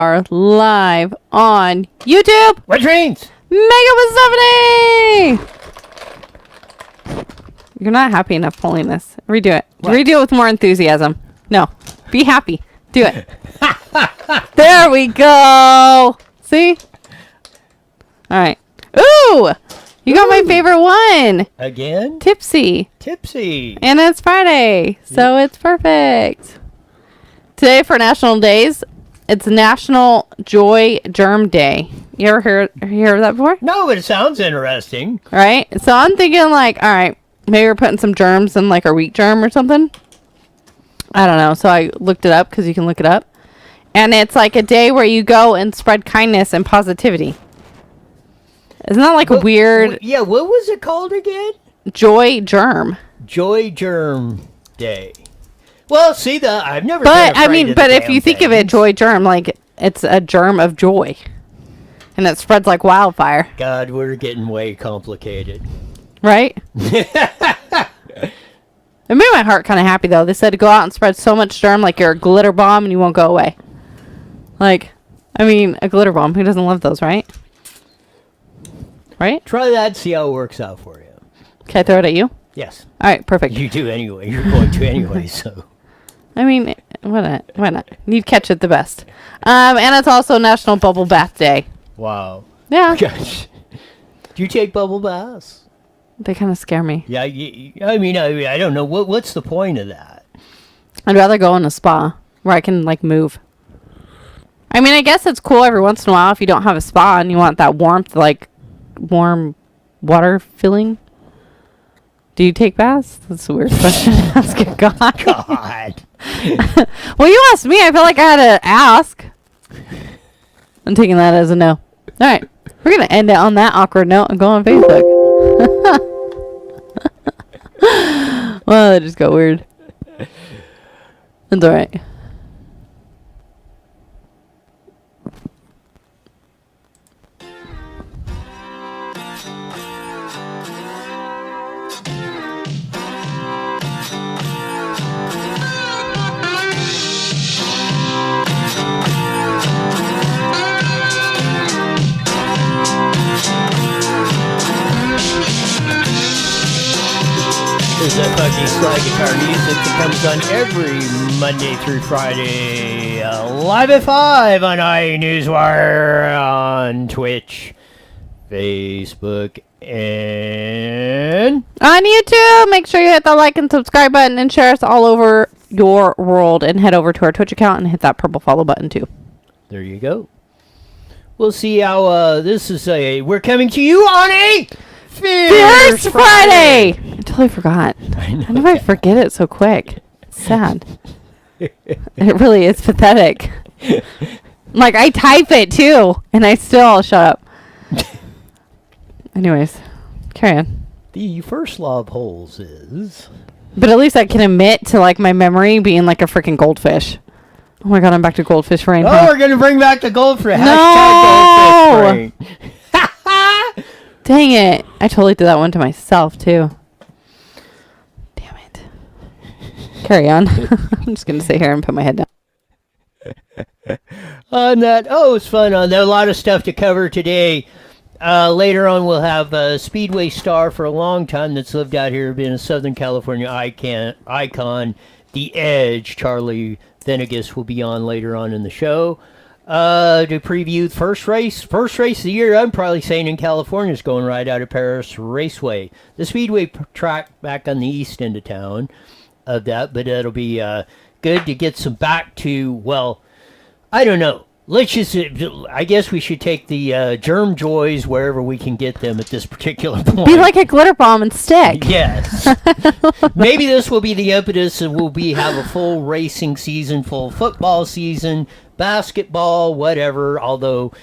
are live on YouTube. What trains? Mega with Stephanie! You're not happy enough pulling this. Redo it. What? Redo it with more enthusiasm. No. Be happy. Do it. There we go. See? All right. Ooh! You got my favorite one. Again? Tipsy. Tipsy. And it's Friday, so it's perfect. Today for National Days, it's National Joy Germ Day. You ever hear of that before? No, but it sounds interesting. Right? So I'm thinking like, all right, maybe we're putting some germs in like our wheat germ or something. I don't know. So I looked it up because you can look it up. And it's like a day where you go and spread kindness and positivity. Isn't that like a weird... Yeah, what was it called again? Joy Germ. Joy Germ Day. Well, see, I've never But, been afraid of the if damn you think of it, Joy Germ, like, it's a germ of joy. And it spreads like wildfire. God, we're getting way complicated. Right? It made my heart kind of happy, though. They said to go out and spread so much germ like you're a glitter bomb and you won't go away. Like, I mean, a glitter bomb. Who doesn't love those, right? Right? Try that, see how it works out for you. Can I throw it at you? Yes. All right, perfect. You do anyway. You're going to anyway, so. I mean, why not? Why not? You'd catch it the best. And it's also National Bubble Bath Day. Wow. Yeah. Gosh. Do you take bubble baths? They kind of scare me. Yeah, I mean, I don't know. What's the point of that? I'd rather go in a spa where I can, like, move. I mean, I guess it's cool every once in a while if you don't have a spa and you want that warmth, like, warm water feeling. Do you take baths? That's a weird question to ask a guy. God. Well, you asked me. I feel like I had to ask. I'm taking that as a no. All right. We're going to end it on that awkward note and go on Facebook. Well, that just got weird. It's all right. This is that fucking slide guitar music that comes on every Monday through Friday, live at 5 on Newswire, on Twitch, Facebook, and on YouTube. Make sure you hit the like and subscribe button and share us all over your world, and head over to our Twitch account and hit that purple follow button too. There you go. We'll see how this is we're coming to you on a Fierce Friday! I totally forgot. How do I forget it so quick? It's sad. It really is pathetic. Like, I type it too, and I still shut up. Anyways, carry on. The first law of holes is... But at least I can admit to, like, my memory being like a freaking goldfish. Oh my god, I'm back to goldfish brain. Oh, we're going to bring back the goldfish. No! Hashtag goldfish brain. Dang it. I totally did that one to myself, too. Damn it. Carry on. I'm just going to sit here and put my head down. On that, it's fun. On that, a lot of stuff to cover today. Later on, we'll have a Speedway star for a long time that's lived out here, been a Southern California icon, The Edge. Charlie Venegas will be on later on in the show. To preview the first race of the year, I'm probably saying in California, is going right out of Perris Raceway. The Speedway track back on the east end of town of that, but it'll be good to get some back to, well, I don't know. Let's just, I guess we should take the germ joys wherever we can get them at this particular point. Be like a glitter bomb and stick. Yes. Maybe this will be the impetus and we'll have a full racing season, full football season, basketball, whatever, although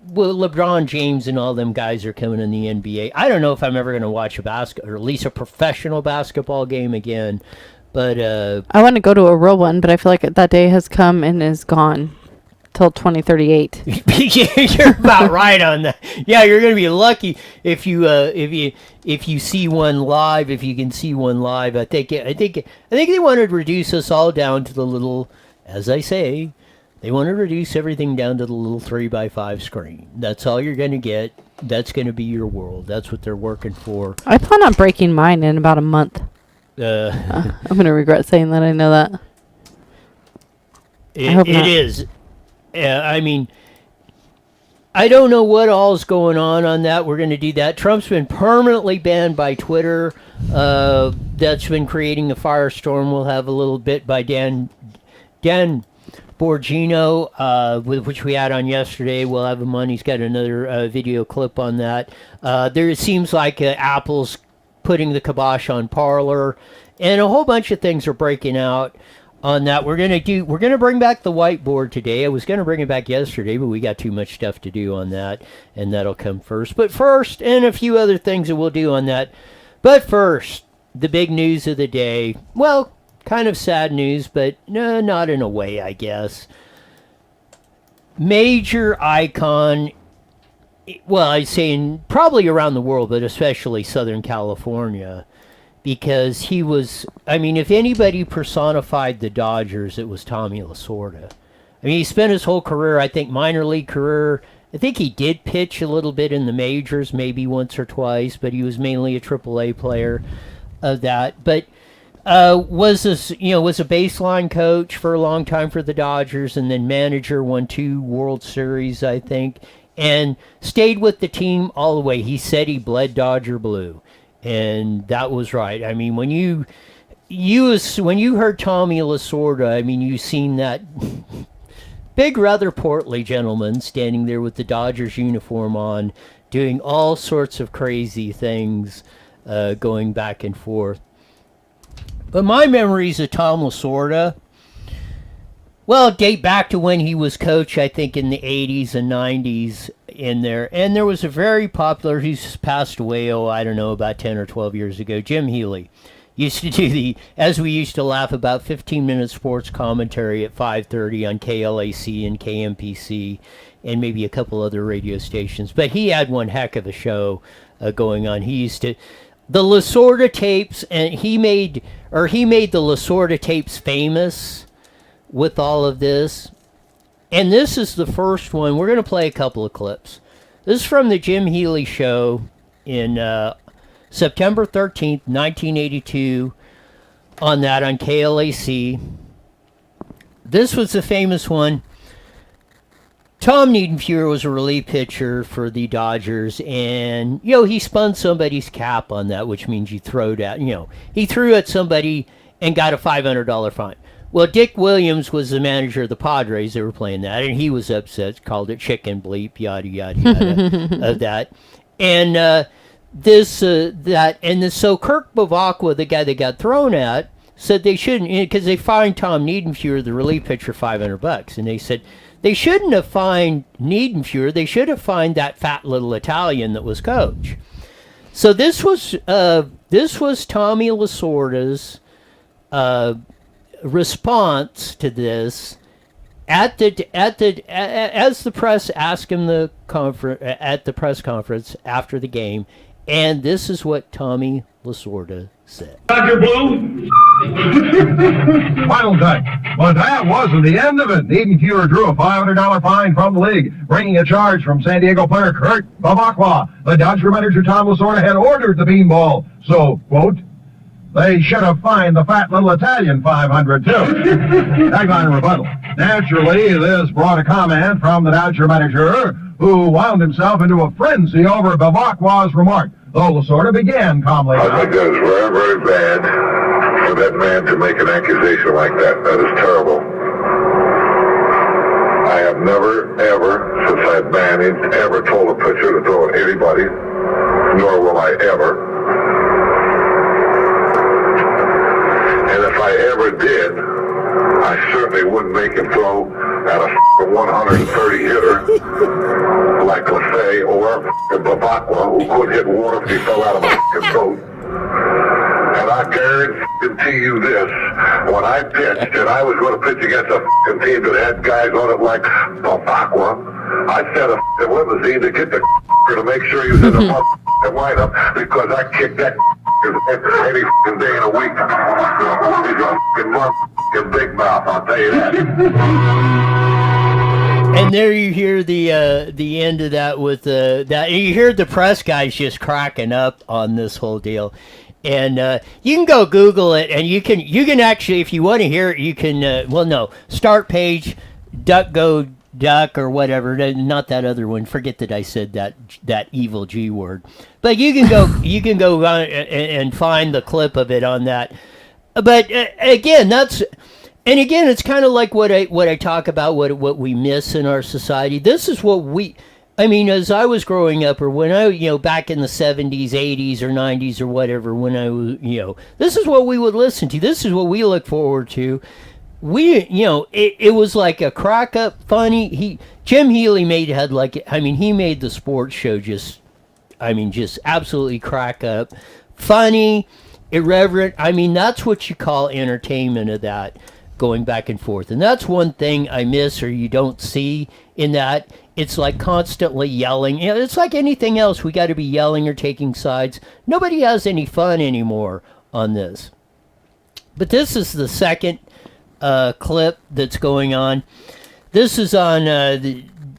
LeBron James and all them guys are coming in the NBA. I don't know if I'm ever going to watch or at least a professional basketball game again, but... I want to go to a real one, but I feel like that day has come and is gone. Till 2038. You're about right on that. Yeah, you're going to be lucky if you see one live. If you can see one live, I think they want to reduce us all down to the little, as I say, They want to reduce everything down to the little 3x5 screen. That's all you're going to get. That's going to be your world. That's what they're working for. I plan on breaking mine in about a month. I'm going to regret saying that. I know that. It is. I mean, I don't know what all's going on that. We're going to do that. Trump's been permanently banned by Twitter. That's been creating a firestorm. We'll have a little bit by Dan Borgino, which we had on yesterday. We'll have him on. He's got another video clip on that. It seems like Apple's putting the kibosh on Parler, and a whole bunch of things are breaking out on that. We're gonna bring back the whiteboard today. I was gonna bring it back yesterday, but we got too much stuff to do on that, and that'll come first. But first, and a few other things that we'll do on that. But first, the big news of the day. Well, kind of sad news, but no, not in a way, I guess. Major icon, well, I'd say probably around the world, but especially Southern California, because he was, I mean, if anybody personified the Dodgers, it was Tommy Lasorda. I mean, he spent his whole career, I think, minor league career. I think he did pitch a little bit in the majors, maybe once or twice, but he was mainly a AAA player of that. But was a baseline coach for a long time for the Dodgers, and then manager, won 2 World Series, I think, and stayed with the team all the way. He said he bled Dodger blue, and that was right. I mean, when you heard Tommy Lasorda, I mean, you seen that big, rather portly gentleman standing there with the Dodgers uniform on, doing all sorts of crazy things, going back and forth. But my memories of Tom Lasorda, well, date back to when he was coach, I think, in the 80s and 90s in there. And there was a very popular, he's passed away, I don't know, about 10 or 12 years ago, Jim Healy. Used to do as we used to laugh about, 15-minute sports commentary at 5:30 on KLAC and KMPC and maybe a couple other radio stations. But he had one heck of a show going on. He used to... The Lasorda tapes, and he made the Lasorda tapes famous with all of this. And this is the first one. We're going to play a couple of clips. This is from the Jim Healy show in September 13th, 1982, on KLAC. This was the famous one. Tom Niedenfuer was a relief pitcher for the Dodgers, and, he spun somebody's cap on that, which means you throw that, he threw at somebody and got a $500 fine. Well, Dick Williams was the manager of the Padres. They were playing that, and he was upset, called it chicken bleep, yada, yada, yada, of that. And so Kirk Bavacqua, the guy that got thrown at, said they shouldn't, because they fined Tom Niedenfuer, the relief pitcher, $500, and they said, they shouldn't have fined Niedenfuer. They should have fined that fat little Italian that was coach. So this was Tommy Lasorda's response to this as the press asked him at the press conference after the game, and this is what Tommy Lasorda said. Dodger Blue. Final touch. But that wasn't the end of it. Niedenfuer drew a $500 fine from the league, bringing a charge from San Diego player Kirk Bavacqua. The Dodger manager Tom Lasorda had ordered the beanball. So, quote, they should have fined the fat little Italian $500 too. Tagline rebuttal. Naturally, this brought a comment from the Dodger manager, who wound himself into a frenzy over Bavacqua's remark. Though Lasorda began calmly. I think that is very, very bad for that man to make an accusation like that. That is terrible. I have never, ever, since I've managed, ever told a pitcher to throw at anybody, nor will I ever. And if I ever did, I certainly wouldn't make him throw at a 130 hitter like Lefay or Bavacqua, who could hit water if he fell out of a boat. And I guarantee you this, when I pitched and I was going to pitch against a team that had guys on it like Bavacqua, I sent a limousine to get the to make sure he was in the lineup, because I kicked that any day in a week. He's a big mouth, I'll tell you that. And there you hear the end of that with that. You hear the press guys just cracking up on this whole deal. And you can go Google it, and you can actually, if you want to hear it, you can. Start page, DuckGo or whatever. Not that other one. Forget that I said that evil G word. But you can go on and find the clip of it on that. But again, it's kind of like what I talk about, what we miss in our society. This is what as I was growing up, or when I, back in the 70s, 80s, or 90s, or whatever, when I was, this is what we would listen to. This is what we look forward to. It was like a crack up, funny. Jim Healy he made the sports show just absolutely crack up, funny, irreverent. That's what you call entertainment of that, going back and forth. And that's one thing I miss, or you don't see in that. It's like constantly yelling. It's like anything else. We got to be yelling or taking sides. Nobody has any fun anymore on this. But this is the second clip that's going on. This is on.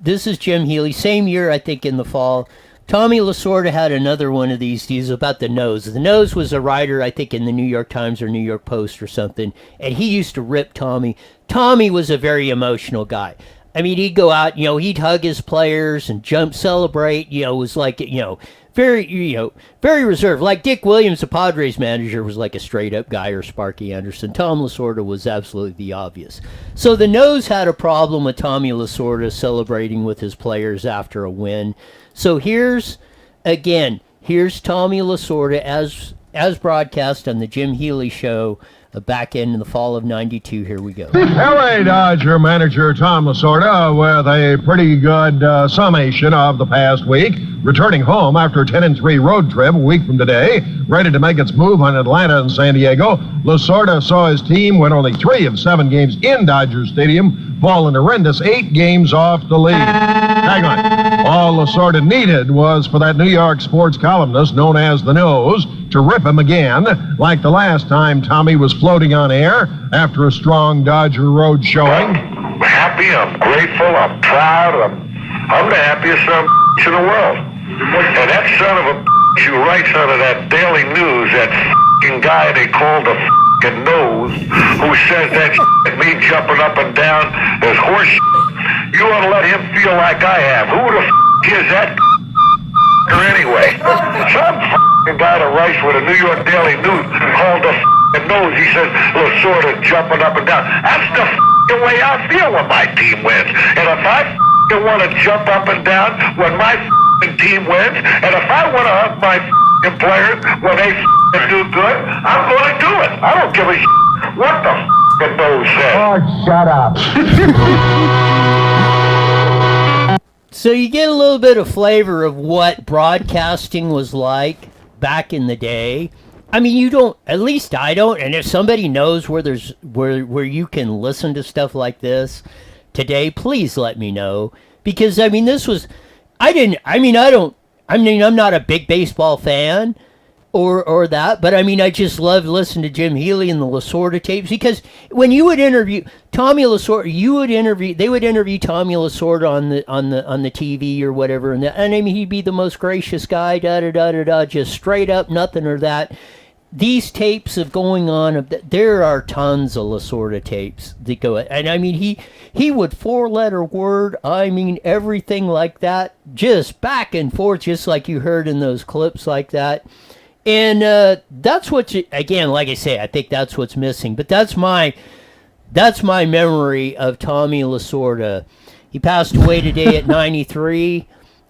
This is Jim Healy. Same year, I think, in the fall. Tommy Lasorda had another one of these. He's about the nose. The nose was a writer, I think, in the New York Times or New York Post or something, and he used to rip Tommy. Tommy was a very emotional guy. He'd go out, he'd hug his players and jump, celebrate, was like, very, very reserved. Like Dick Williams, the Padres manager, was like a straight-up guy, or Sparky Anderson. Tom Lasorda was absolutely the obvious. So the nose had a problem with Tommy Lasorda celebrating with his players after a win. So here's Tommy Lasorda as broadcast on the Jim Healy Show back in the fall of '92. Here we go. LA Dodger manager Tom Lasorda with a pretty good summation of the past week, returning home after a 10-3 road trip a week from today, ready to make its move on Atlanta and San Diego. Lasorda saw his team win only 3 of 7 games in Dodger Stadium, fall an horrendous 8 games off the lead. Hang on. All Lasorda needed was for that New York sports columnist known as The Nose to rip him again, like the last time Tommy was floating on air after a strong Dodger road showing. I'm happy, I'm grateful, I'm proud, I'm the happiest son of a in the world. And that son of a who writes out of that Daily News, that guy they call the Nose, who says that me jumping up and down is horse. You ought to let him feel like I have. Who the is that anyway? Some guy that writes with a New York Daily News called the Nose. He says Lasorda jumping up and down. That's the way I feel when my team wins. And if I want to jump up and down when my team wins, and if I want to hug my players when they do good, I'm going to do it. I don't give a what the Nose says. Oh, shut up. So you get a little bit of flavor of what broadcasting was like back in the day. You don't, at least I don't, and if somebody knows where you can listen to stuff like this today, please let me know. Because this was, I'm not a big baseball fan or that, but I just loved listening to Jim Healy and the Lasorda tapes, because when you would interview Tommy Lasorda, they would interview Tommy Lasorda on the TV or whatever, and he'd be the most gracious guy, just straight up, nothing or that. These tapes of going on, there are tons of Lasorda tapes that go, and he would 4-letter word, everything like that, just back and forth, just like you heard in those clips like that. And that's what, again, like I say, I think that's what's missing. But that's my memory of Tommy Lasorda. He passed away today at 93.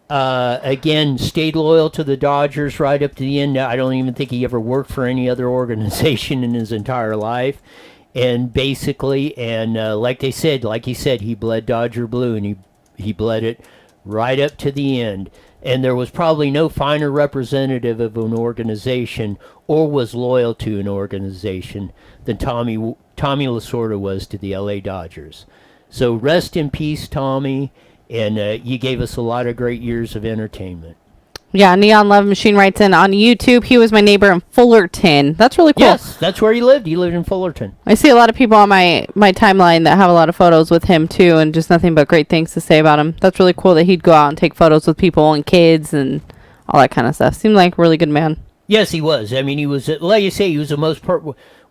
Again, stayed loyal to the Dodgers right up to the end. I don't even think he ever worked for any other organization in his entire life. And basically, like he said, he bled Dodger blue, and he bled it right up to the end. And there was probably no finer representative of an organization or was loyal to an organization than Tommy Lasorda was to the LA Dodgers. So rest in peace, Tommy, and you gave us a lot of great years of entertainment. Yeah, Neon Love Machine writes in on YouTube. He was my neighbor in Fullerton. That's really cool. Yes, that's where he lived. He lived in Fullerton. I see a lot of people on my timeline that have a lot of photos with him too, and just nothing but great things to say about him. That's really cool that he'd go out and take photos with people and kids and all that kind of stuff. Seemed like a really good man. Yes, he was. I mean, he was, like you say, he was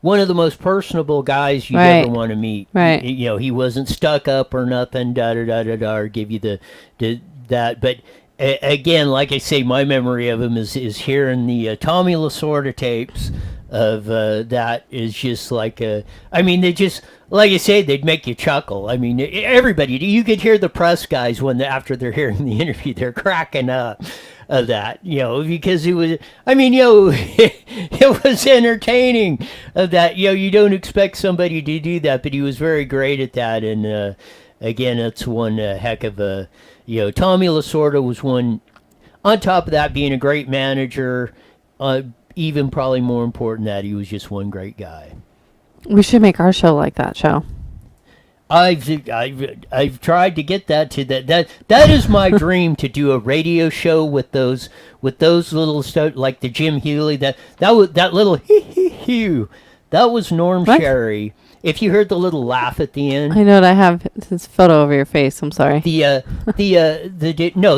one of the most personable guys you'd Right. ever want to meet. Right. You know, he wasn't stuck up or nothing, or give you that. But again, like I say, my memory of him is hearing the Tommy Lasorda tapes of that is just like I mean, they just, like I say, they'd make you chuckle. I mean, everybody, you could hear the press guys after they're hearing the interview, they're cracking up of that, you know, because it was, I mean, you know, it was entertaining of that. You know, you don't expect somebody to do that, but he was very great at that. And again, it's one heck of a, you know, Tommy Lasorda was one, on top of that being a great manager, even probably more important that he was just one great guy. We should make our show like that show. I've tried to get that to that is my dream, to do a radio show with those little stuff like the Jim Healy, that little hee that was Norm What? Sherry. If you heard the little laugh at the end. I know that I have this photo over your face. I'm sorry. No,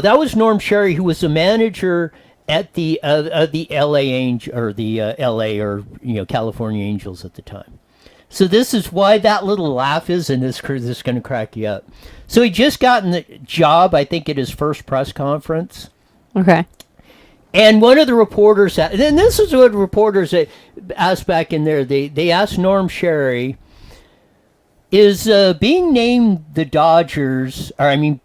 that was Norm Sherry, who was the manager at the LA Angel, or the LA, or you know, California Angels at the time. So this is why that little laugh is, and this is going to crack you up. So he just gotten the job, I think, at his first press conference. Okay. And one of the reporters, and this is what reporters asked back in there. They asked Norm Sherry, is being named the Dodgers, or I mean,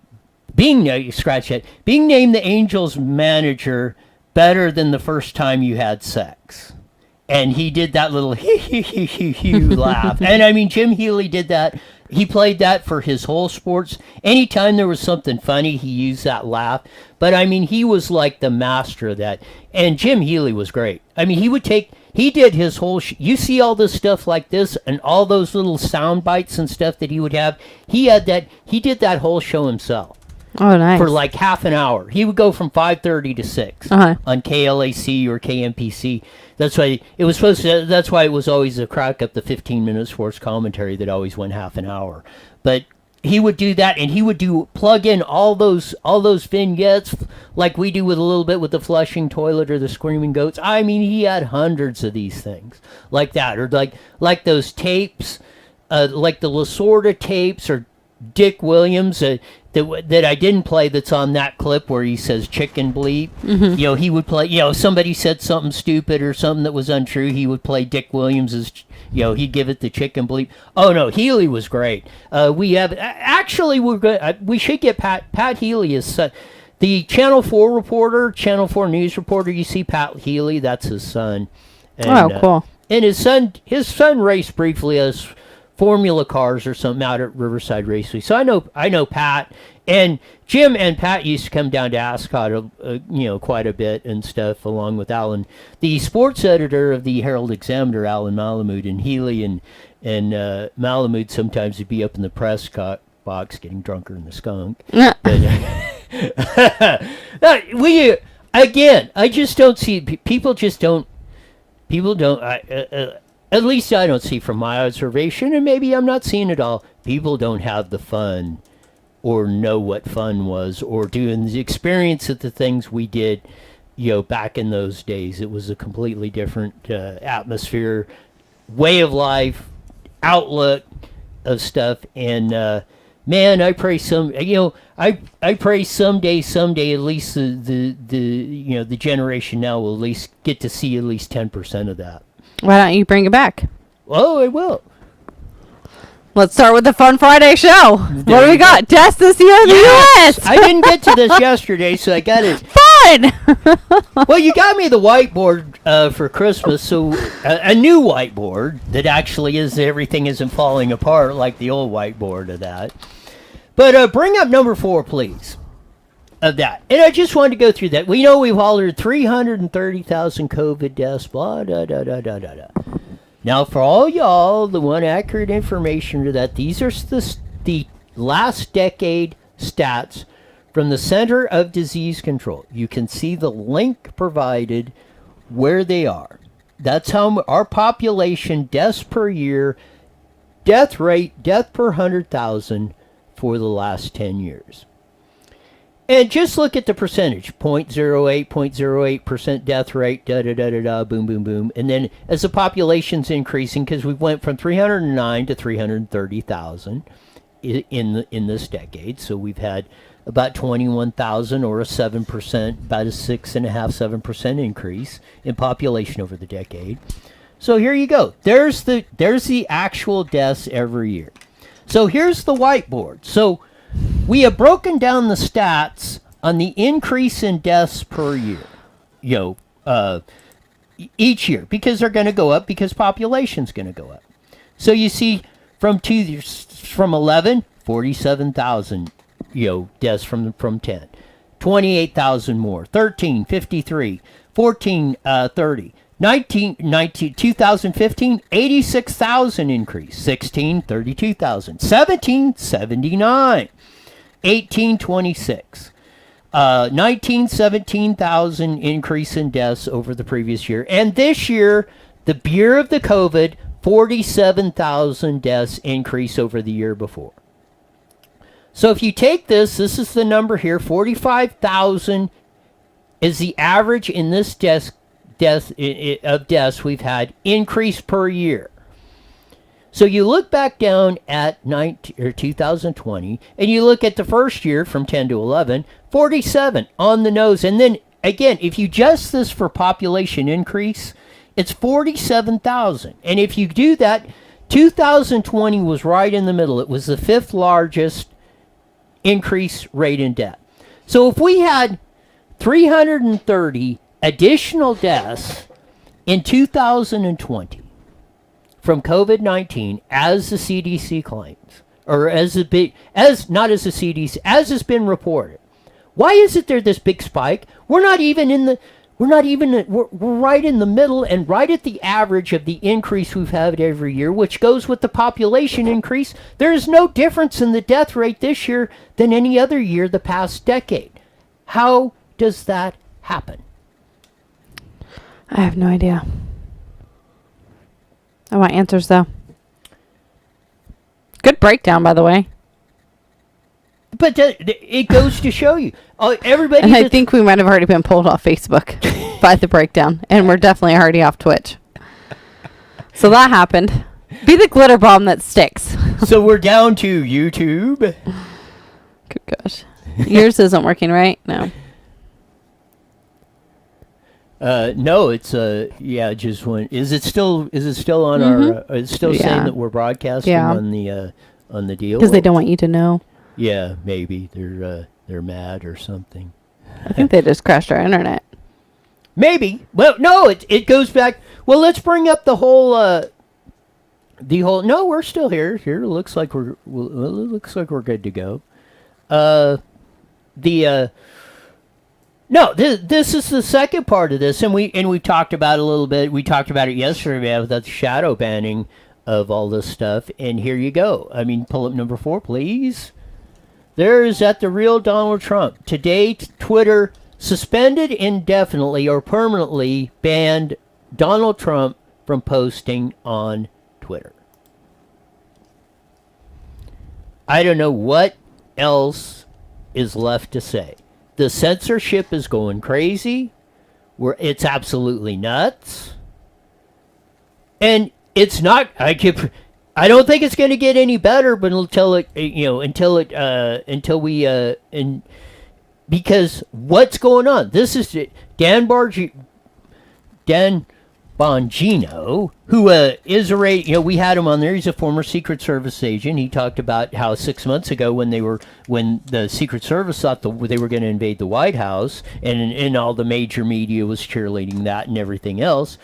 being named the Angels manager better than the first time you had sex? And he did that little laugh. And I mean, Jim Healy did that. He played that for his whole sports. Anytime there was something funny, he used that laugh. But I mean, he was like the master of that. And Jim Healy was great. I mean, he did his whole, you see all this stuff like this and all those little sound bites and stuff that he would have. He did that whole show himself. Oh, nice. For like half an hour. He would go from 5:30 to 6 Uh-huh. on KLAC or KMPC. That's why it was that's why it was always a crack up, the 15-minute sports commentary that always went half an hour. But he would do that, and he would plug in all those vignettes like we do with a little bit with the flushing toilet or the screaming goats. I mean, he had hundreds of these things like that, or like those tapes, like the Lasorda tapes, or Dick Williams that I didn't play, that's on that clip where he says chicken bleep. Mm-hmm. You know, he would play, you know, somebody said something stupid or something that was untrue, he would play Dick Williams's, you know, he'd give it the chicken bleep. Oh no, Healy was great. We should get Pat Healy is the Channel 4 reporter, Channel 4 news reporter. You see Pat Healy, that's his son. And, cool. And his son raced briefly as Formula cars or something out at Riverside Raceway. So I know Pat, and Jim and Pat used to come down to Ascot, you know, quite a bit and stuff, along with Alan, the sports editor of the Herald Examiner, Alan Malamud, and Healy and Malamud sometimes would be up in the press box getting drunker than the skunk. Again, I just don't see, people don't, at least I don't see from my observation, and maybe I'm not seeing it all, people don't have the fun or know what fun was, or doing the experience of the things we did, you know, back in those days. It was a completely different atmosphere, way of life, outlook of stuff. And man, I pray I pray someday at least the you know, the generation now will at least get to see at least 10% of that. Why don't you bring it back? Oh, I will. Let's start with the Fun Friday show. What do we got? Test this year in the U.S. I didn't get to this yesterday, so I got it. Fun! Well, you got me the whiteboard for Christmas, so a new whiteboard that actually is, everything isn't falling apart like the old whiteboard of that. But bring up number 4, please, of that. And I just wanted to go through that. We know we've hollered 330,000 COVID deaths, blah, da, da, da, da, da, da. Now, for all y'all, the one accurate information to that, these are the last decade stats from the Center of Disease Control. You can see the link provided where they are. That's how our population, deaths per year, death rate, death per 100,000 for the last 10 years. And just look at the percentage, 0.08% death rate, da-da-da-da-da, boom, boom, boom. And then as the population's increasing, because we went from 309 to 330,000 in this decade. So we've had about 21,000 or a 7%, about a 6.5-7% increase in population over the decade. So here you go. There's the actual deaths every year. So here's the whiteboard. So we have broken down the stats on the increase in deaths per year, each year, because they're going to go up because population's going to go up. So you see from 11, 47,000, deaths from 10, 28,000 more, 13, 53, 14, 30. 2015, 86,000 increase. 16, 32,000. 17, 79. 18, 26. 19, 17,000 increase in deaths over the previous year. And this year, the year of the COVID, 47,000 deaths increase over the year before. So if you take this is the number here, 45,000 is the average in this deaths we've had increase per year. So you look back down at 2020, and you look at the first year from 10 to 11, 47 on the nose. And then again, if you adjust this for population increase, it's 47,000. And if you do that, 2020 was right in the middle. It was the fifth largest increase rate in death. So if we had 330 additional deaths in 2020 from COVID-19, as the CDC claims, or as not as the CDC, as has been reported. Why isn't there this big spike? We're right in the middle and right at the average of the increase we've had every year, which goes with the population increase. There is no difference in the death rate this year than any other year the past decade. How does that happen? I have no idea. I want answers, though. Good breakdown, by the way. But it goes to show you. Everybody. And I think we might have already been pulled off Facebook by the breakdown. And we're definitely already off Twitch. So that happened. Be the glitter bomb that sticks. So we're down to YouTube. Good gosh. Yours isn't working, right? No. No, it's just one. Is it still on our? It's still saying that we're broadcasting on the deal because they don't want you to know. Yeah, maybe they're mad or something. I think they just crashed our internet. Maybe. Well, no, it goes back. Well, let's bring up the whole. No, we're still here. Here it looks like we're good to go. No, this is the second part of this, and we talked about it a little bit. We talked about it yesterday about the shadow banning of all this stuff, and here you go. I mean, pull up number 4, please. There's at the real Donald Trump. Today, Twitter suspended indefinitely or permanently banned Donald Trump from posting on Twitter. I don't know what else is left to say. The censorship is going crazy. It's absolutely nuts. And it's not. I don't think it's going to get any better, but because what's going on? This is Dan Bongino, who is a we had him on there. He's a former Secret Service agent. He talked about how 6 months ago when the Secret Service thought they were going to invade the White House, and all the major media was cheerleading that and everything else.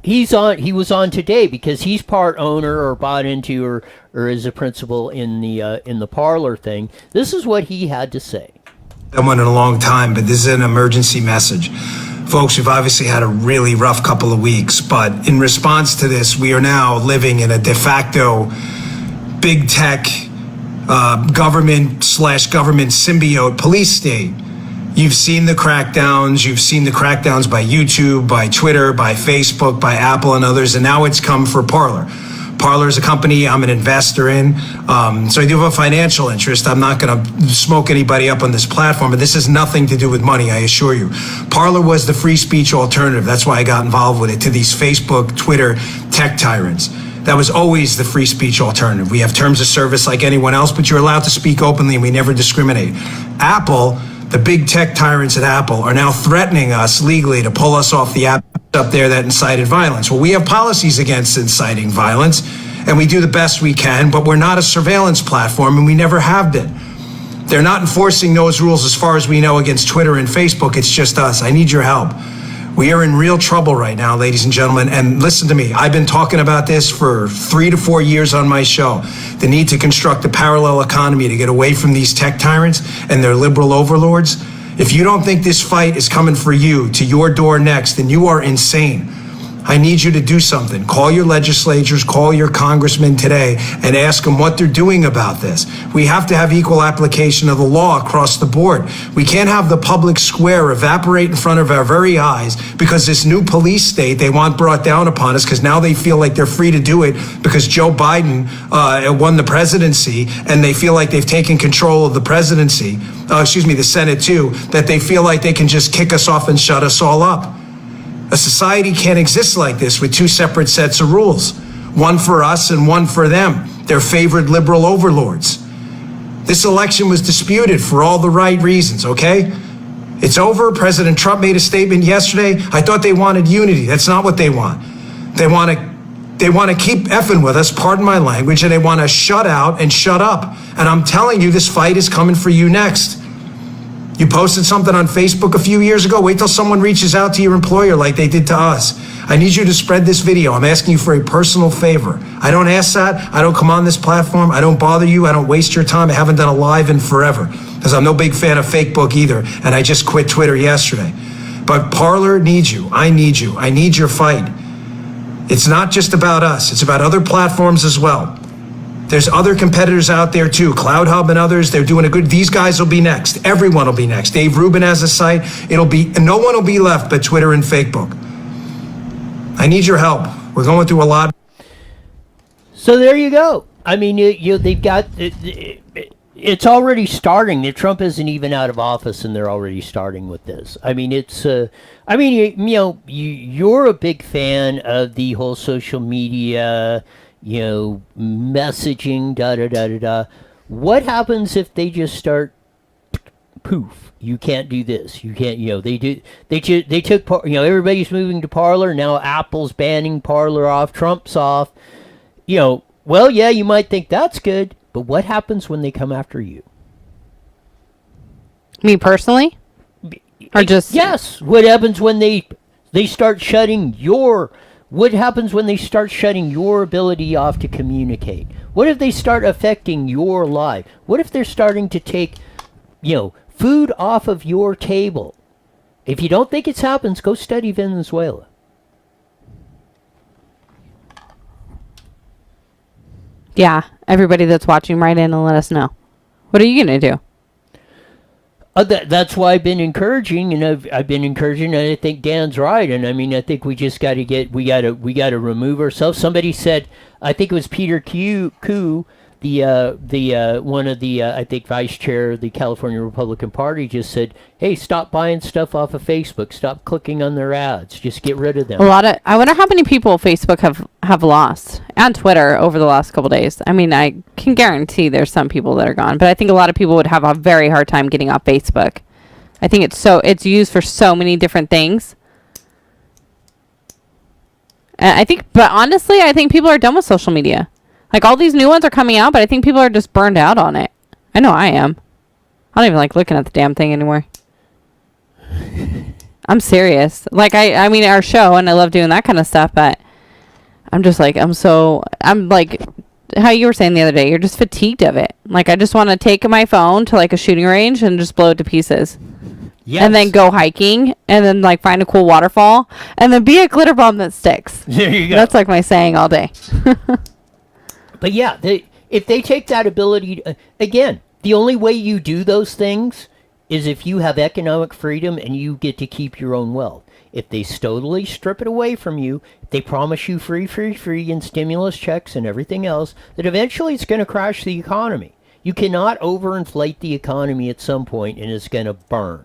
He was on today because he's part owner or bought into or is a principal in the Parler thing. This is what he had to say. That went in a long time, but this is an emergency message. Folks, we've obviously had a really rough couple of weeks, but in response to this, we are now living in a de facto big tech government/government symbiote police state. You've seen the crackdowns. You've seen the crackdowns by YouTube, by Twitter, by Facebook, by Apple and others, and now it's come for Parler. Parler is a company I'm an investor in, so I do have a financial interest. I'm not going to smoke anybody up on this platform, but this has nothing to do with money, I assure you. Parler was the free speech alternative. That's why I got involved with it, to these Facebook, Twitter, tech tyrants. That was always the free speech alternative. We have terms of service like anyone else, but you're allowed to speak openly and we never discriminate. Apple, the big tech tyrants at Apple, are now threatening us legally to pull us off the app up there that incited violence. Well, we have policies against inciting violence, and we do the best we can, but we're not a surveillance platform, and we never have been. They're not enforcing those rules as far as we know against Twitter and Facebook. It's just us. I need your help. We are in real trouble right now, ladies and gentlemen, and listen to me. I've been talking about this for 3 to 4 years on my show. The need to construct a parallel economy to get away from these tech tyrants and their liberal overlords. If you don't think this fight is coming for you to your door next, then you are insane. I need you to do something. Call your legislators, call your congressmen today and ask them what they're doing about this. We have to have equal application of the law across the board. We can't have the public square evaporate in front of our very eyes because this new police state they want brought down upon us because now they feel like they're free to do it because Joe Biden won the presidency and they feel like they've taken control of the presidency, the Senate too, that they feel like they can just kick us off and shut us all up. A society can't exist like this with two separate sets of rules, one for us and one for them, their favored liberal overlords. This election was disputed for all the right reasons, okay? It's over. President Trump made a statement yesterday. I thought they wanted unity. That's not what they want. They want to keep effing with us, pardon my language, and they want to shut out and shut up. And I'm telling you, this fight is coming for you next. You posted something on Facebook a few years ago. Wait till someone reaches out to your employer like they did to us. I need you to spread this video. I'm asking you for a personal favor. I don't ask that. I don't come on this platform. I don't bother you. I don't waste your time. I haven't done a live in forever because I'm no big fan of Facebook either. And I just quit Twitter yesterday. But Parler needs you. I need you. I need your fight. It's not just about us. It's about other platforms as well. There's other competitors out there too, Cloud Hub and others. They're doing a good. These guys will be next. Everyone will be next. Dave Rubin has a site. And no one will be left but Twitter and Facebook. I need your help. We're going through a lot. So there you go. I mean, they've got it's already starting. Trump isn't even out of office, and they're already starting with this. I mean, you're a big fan of the whole social media. Messaging, da. What happens if they just start, poof, you can't do this. You can't, they took, everybody's moving to Parler. Now Apple's banning Parler off, Trump's off. Well, yeah, you might think that's good, but what happens when they come after you? Me personally? Or just... Yes. What happens when they start shutting your... What happens when they start shutting your ability off to communicate? What if they start affecting your life? What if they're starting to take, food off of your table? If you don't think it's happens, go study Venezuela. Yeah, everybody that's watching, write in and let us know. What are you going to do? That's why I've been encouraging, and I've been encouraging, and I think Dan's right. And I mean, I think we just got to we got to remove ourselves. Somebody said, I think it was Peter Koo, the one of the I think vice chair of the California Republican Party, just said, hey, stop buying stuff off of Facebook. Stop clicking on their ads. Just get rid of them. I wonder how many people Facebook have lost, and Twitter over the last couple days. I mean, I can guarantee there's some people that are gone, but I think a lot of people would have a very hard time getting off Facebook. I think it's used for so many different things. And but honestly, I think people are done with social media. Like, all these new ones are coming out, but I think people are just burned out on it. I know I am. I don't even like looking at the damn thing anymore. I'm serious. Like, I mean, our show, and I love doing that kind of stuff, but I'm just like, I'm like, how you were saying the other day, you're just fatigued of it. Like, I just want to take my phone to, like, a shooting range and just blow it to pieces. Yes. And then go hiking, and then, like, find a cool waterfall, and then be a glitter bomb that sticks. There you go. That's, like, my saying all day. But yeah, if they take that ability, again, the only way you do those things is if you have economic freedom and you get to keep your own wealth. If they totally strip it away from you, if they promise you free and stimulus checks and everything else, that eventually it's going to crash the economy. You cannot overinflate the economy at some point and it's going to burn.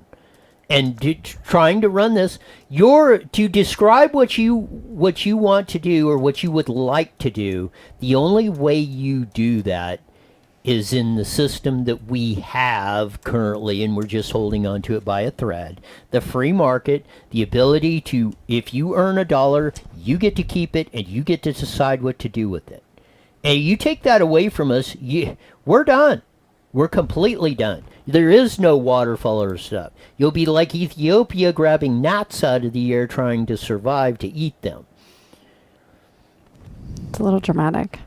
And trying to run this, to describe what you want to do or what you would like to do, the only way you do that is in the system that we have currently, and we're just holding on to it by a thread. The free market, the ability to, if you earn $1, you get to keep it and you get to decide what to do with it. And you take that away from us, we're done. We're completely done. There is no waterfall or stuff. You'll be like Ethiopia grabbing gnats out of the air trying to survive to eat them. It's a little dramatic.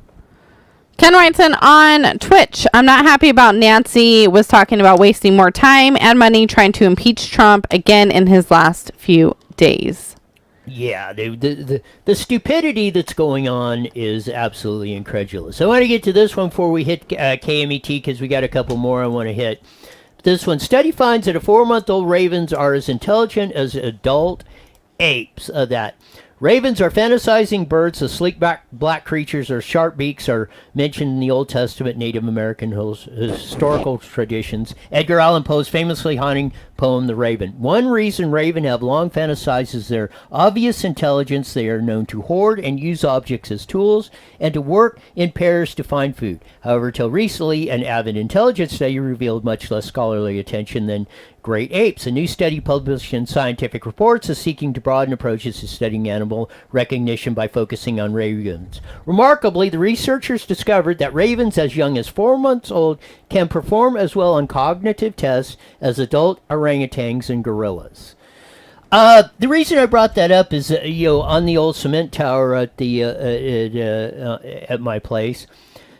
Ken writes in on Twitch, I'm not happy about Nancy was talking about wasting more time and money trying to impeach Trump again in his last few days. Yeah, the stupidity that's going on is absolutely incredulous. I want to get to this one before we hit KMET because we got a couple more I want to hit. This one, study finds that 4-month-old ravens are as intelligent as adult apes. Ravens are fantasizing birds. The sleek black creatures or sharp beaks are mentioned in the Old Testament Native American historical traditions. Edgar Allan Poe's famously haunting poem, The Raven. One reason raven have long fantasized is their obvious intelligence. They are known to hoard and use objects as tools and to work in pairs to find food. However, till recently, an avid intelligence study revealed much less scholarly attention than great apes. A new study published in Scientific Reports is seeking to broaden approaches to studying animal recognition by focusing on ravens. Remarkably, the researchers discovered that ravens as young as 4 months old can perform as well on cognitive tests as adult orangutans and gorillas. The reason I brought that up is, on the old cement tower at my place,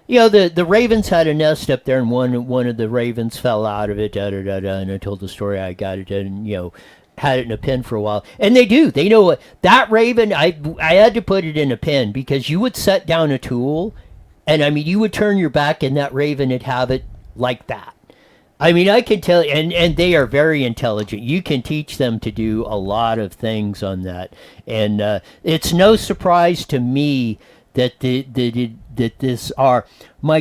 the ravens had a nest up there, and one of the ravens fell out of it, and I told the story. I got it, and had it in a pen for a while. And they know what that raven. I had to put it in a pen because you would set down a tool, and you would turn your back, and that raven would have it like that. I can tell you, and they are very intelligent. You can teach them to do a lot of things on that, and it's no surprise to me that my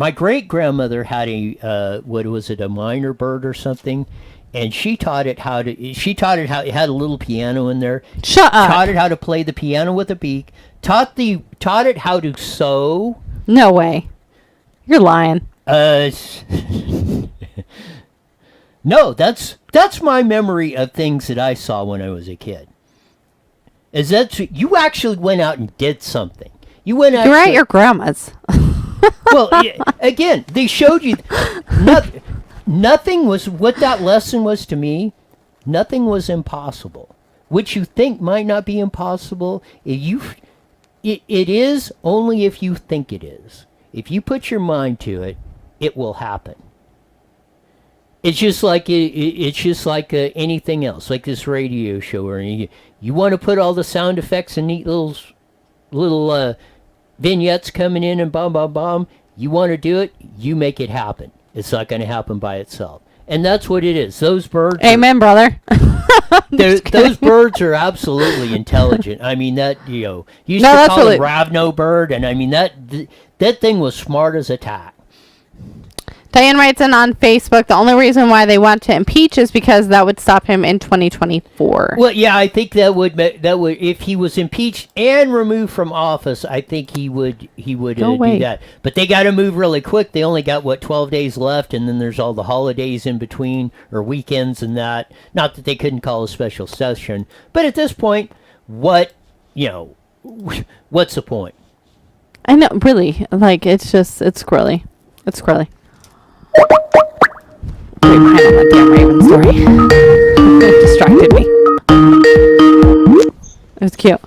great grandmother had a minor bird or something, and she taught it how it had a little piano in there. Shut up. Taught it how to play the piano with a beak. Taught it how to sew. No way. You're lying. No, that's my memory of things that I saw when I was a kid. Is that you actually went out and did something? You're at your grandma's. Well, again, they showed you nothing was what that lesson was to me. Nothing was impossible. What you think might not be impossible, it is only if you think it is. If you put your mind to it, it will happen. It's just like anything else, like this radio show, or you want to put all the sound effects and neat little vignettes coming in and bomb. You want to do it, you make it happen. It's not going to happen by itself. And that's what it is. Those birds. Amen, brother. Those birds are absolutely intelligent. You used to call it Ravno bird, and that thing was smart as a tack. Diane writes in on Facebook, the only reason why they want to impeach is because that would stop him in 2024. Well, yeah, I think that would if he was impeached and removed from office, I think he would do that. But they got to move really quick. They only got 12 days left, and then there's all the holidays in between or weekends and that. Not that they couldn't call a special session, but at this point, what's the point? I know, really, it's squirrely. It's squirrely. Behind on that damn Raven story. It distracted me. It was cute.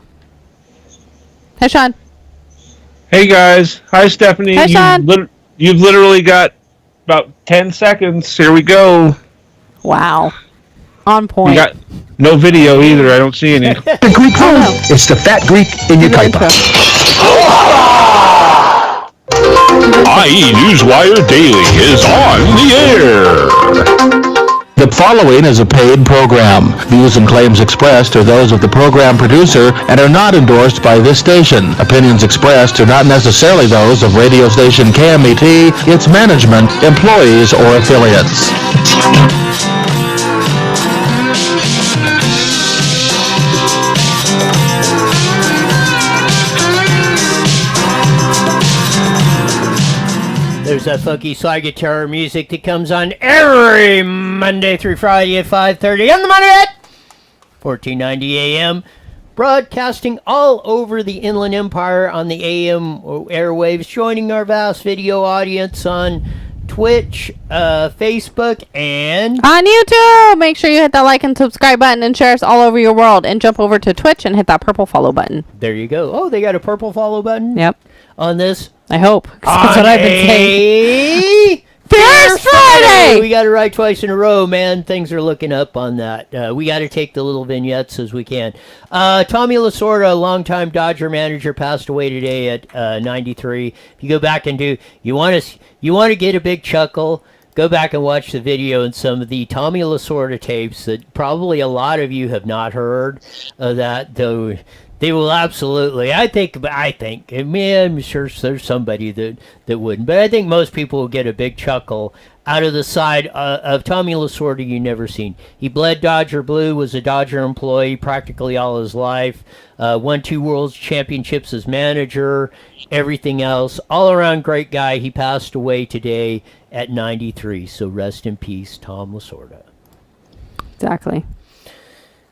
Hi, Sean. Hey, guys. Hi, Stephanie. Hi, Sean. You've literally got about 10 seconds. Here we go. Wow. On point. You got no video either. I don't see any. The Greek food. It's the fat Greek in your diaper. IE Newswire Daily is on the air. The following is a paid program. Views and claims expressed are those of the program producer and are not endorsed by this station. Opinions expressed are not necessarily those of radio station KMET, its management, employees, or affiliates. There's that funky slide guitar music that comes on every Monday through Friday at 5:30 on the Monday at 1490 AM. Broadcasting all over the Inland Empire on the AM airwaves, joining our vast video audience on Twitch, Facebook, and on YouTube. Make sure you hit that like and subscribe button and share us all over your world. And jump over to Twitch and hit that purple follow button. There you go. Oh, they got a purple follow button? Yep. On this? I hope. That's what I've been saying. Perris Friday! We got it right twice in a row, man. Things are looking up on that. We got to take the little vignettes as we can. Tommy Lasorda, a longtime Dodger manager, passed away today at 93. If you go back and you want to get a big chuckle, go back and watch the video and some of the Tommy Lasorda tapes that probably a lot of you have not heard of that, though. They will absolutely. I think. I mean, I'm sure there's somebody that wouldn't, but I think most people will get a big chuckle out of the side of Tommy Lasorda you never seen. He bled Dodger blue, was a Dodger employee practically all his life, won 2 World Championships as manager, everything else. All around great guy. He passed away today at 93. So rest in peace, Tom Lasorda. Exactly.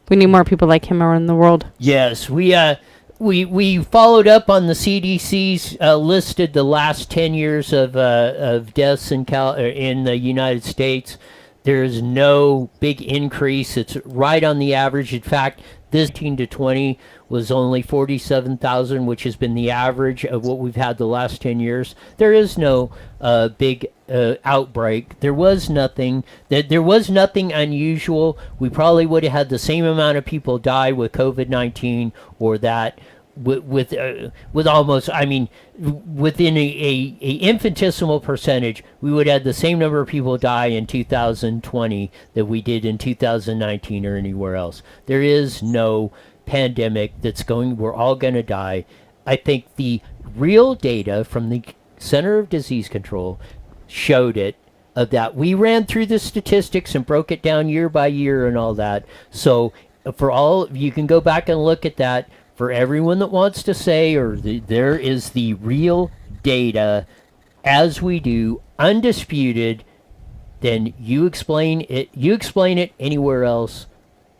We need more people like him around the world. Yes, we followed up on the CDC's listed the last 10 years of deaths in the United States. There is no big increase. It's right on the average. In fact, this 18 to 20 was only 47,000, which has been the average of what we've had the last 10 years. There is no big outbreak. There was nothing. There was nothing unusual. We probably would have had the same amount of people die with COVID-19 or that with almost, I mean, within a infinitesimal percentage, we would have the same number of people die in 2020 that we did in 2019 or anywhere else. There is no pandemic we're all going to die. I think the real data from the Center of Disease Control showed it, of that. We ran through the statistics and broke it down year by year and all that. So for all, you can go back and look at that. For everyone that wants to say, there is the real data as we do, undisputed, then you explain it anywhere else,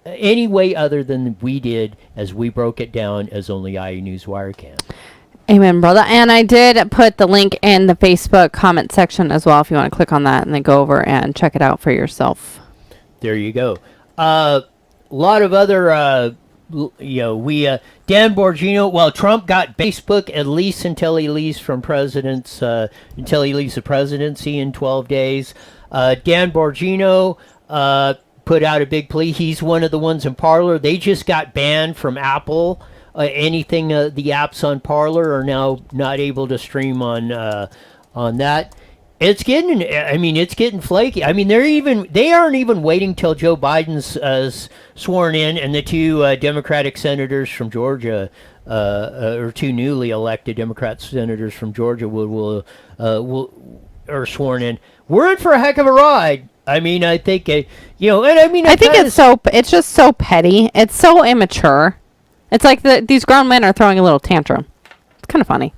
any way other than we did, as we broke it down as only IE Newswire can. Amen, brother. And I did put the link in the Facebook comment section as well if you want to click on that and then go over and check it out for yourself. There you go. A lot of other... Dan Bongino. Well, Trump got Facebook at least until he leaves the presidency in 12 days. Dan Bongino put out a big plea. He's one of the ones in Parler. They just got banned from Apple. Anything the apps on Parler are now not able to stream on that. It's getting flaky. I mean, they aren't even waiting till Joe Biden's sworn in, and the 2 Democratic senators from Georgia, or 2 newly elected Democrat senators from Georgia are sworn in. We're in for a heck of a ride. I mean, I think I think it's just so petty. It's so immature. It's like these grown men are throwing a little tantrum. It's kind of funny.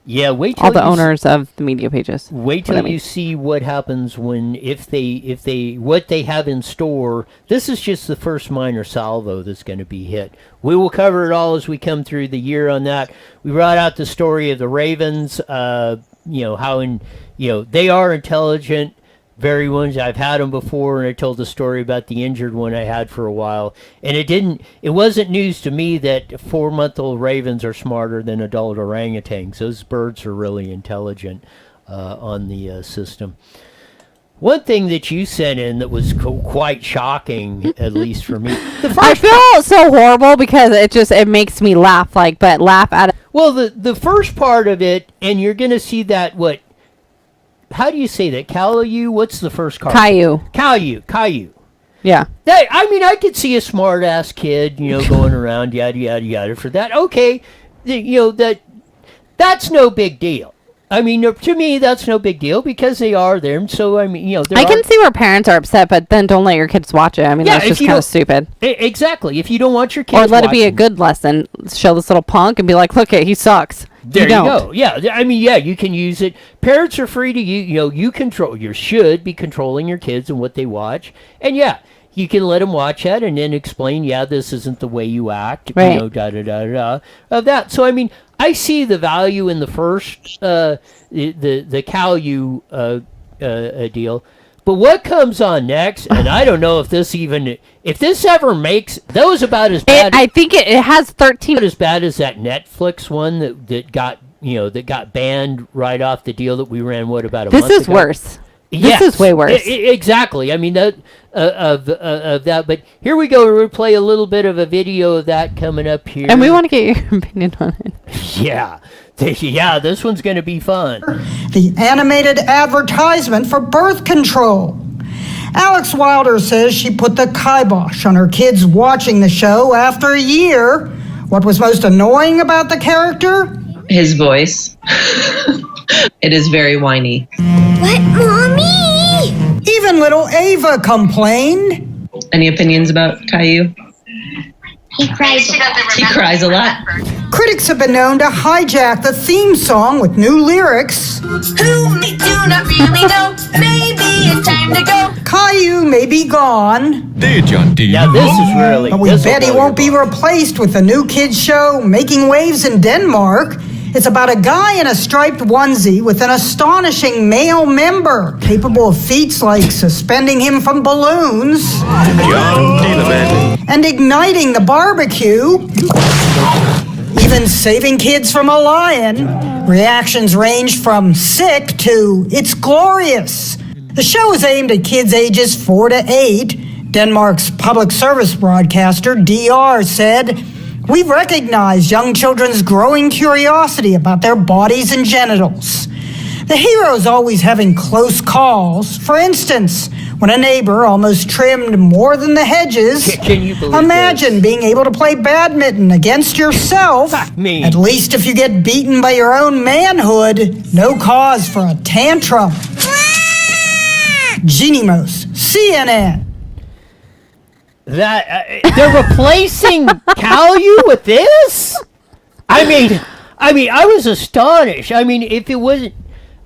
Yeah, wait till all the owners of the media pages. Wait till you see what happens if they what they have in store. This is just the first minor salvo that's going to be hit. We will cover it all as we come through the year on that. We brought out the story of the Ravens. How they are intelligent. Very ones. I've had them before, and I told the story about the injured one I had for a while. And it wasn't news to me that 4-month-old ravens are smarter than adult orangutans. Those birds are really intelligent on the system. One thing that you sent in that was quite shocking, at least for me. I feel so horrible because it makes me laugh, but laugh at it. Well, the first part of it, and you're going to see that, how do you say that? Caillou? What's the first card? Caillou. Yeah. I could see a smart-ass kid, going around, yada, yada, yada, for that. Okay, that's no big deal. I mean, to me, that's no big deal because they are there. So, I can see where parents are upset, but then don't let your kids watch it. I mean, that's just kind of stupid. Exactly. If you don't want your kids or let it be a good lesson. Show this little punk and be like, look, he sucks. There you go. Yeah. You can use it. Parents are free to, you should be controlling your kids and what they watch. And, you can let them watch that and then explain, this isn't the way you act, right. Of that. So, I see the value in the first, the Caillou deal. But what comes on next, and I don't know if this ever makes, that was about as bad. I think it has 13. As bad as that Netflix one that got banned right off the deal that we ran, about a month ago? This is worse. This is way worse. Exactly. That of that. But here we go. We'll play a little bit of a video of that coming up here. And we want to get your opinion on it. Yeah. This one's going to be fun. The animated advertisement for birth control. Alex Wilder says she put the kibosh on her kids watching the show after a year. What was most annoying about the character? His voice. It is very whiny. What, Mommy? Even little Ava complained. Any opinions about Caillou? He cries a lot. He cries a lot. Critics have been known to hijack the theme song with new lyrics. Who me do not really know. Maybe it's time to go. Caillou may be gone. Now this is really. But we bet he won't be replaced with the new kids show making waves in Denmark. It's about a guy in a striped onesie with an astonishing male member, capable of feats like suspending him from balloons and igniting the barbecue, even saving kids from a lion. Reactions ranged from sick to it's glorious. The show is aimed at kids ages 4 to 8. Denmark's public service broadcaster, DR, said, "We've recognized young children's growing curiosity about their bodies and genitals. The hero's always having close calls. For instance, when a neighbor almost trimmed more than the hedges, can you believe imagine being able to play badminton against yourself. At least if you get beaten by your own manhood, no cause for a tantrum." Genimos, CNN. That they're replacing Caillou with this? I mean, I was astonished. If it wasn't,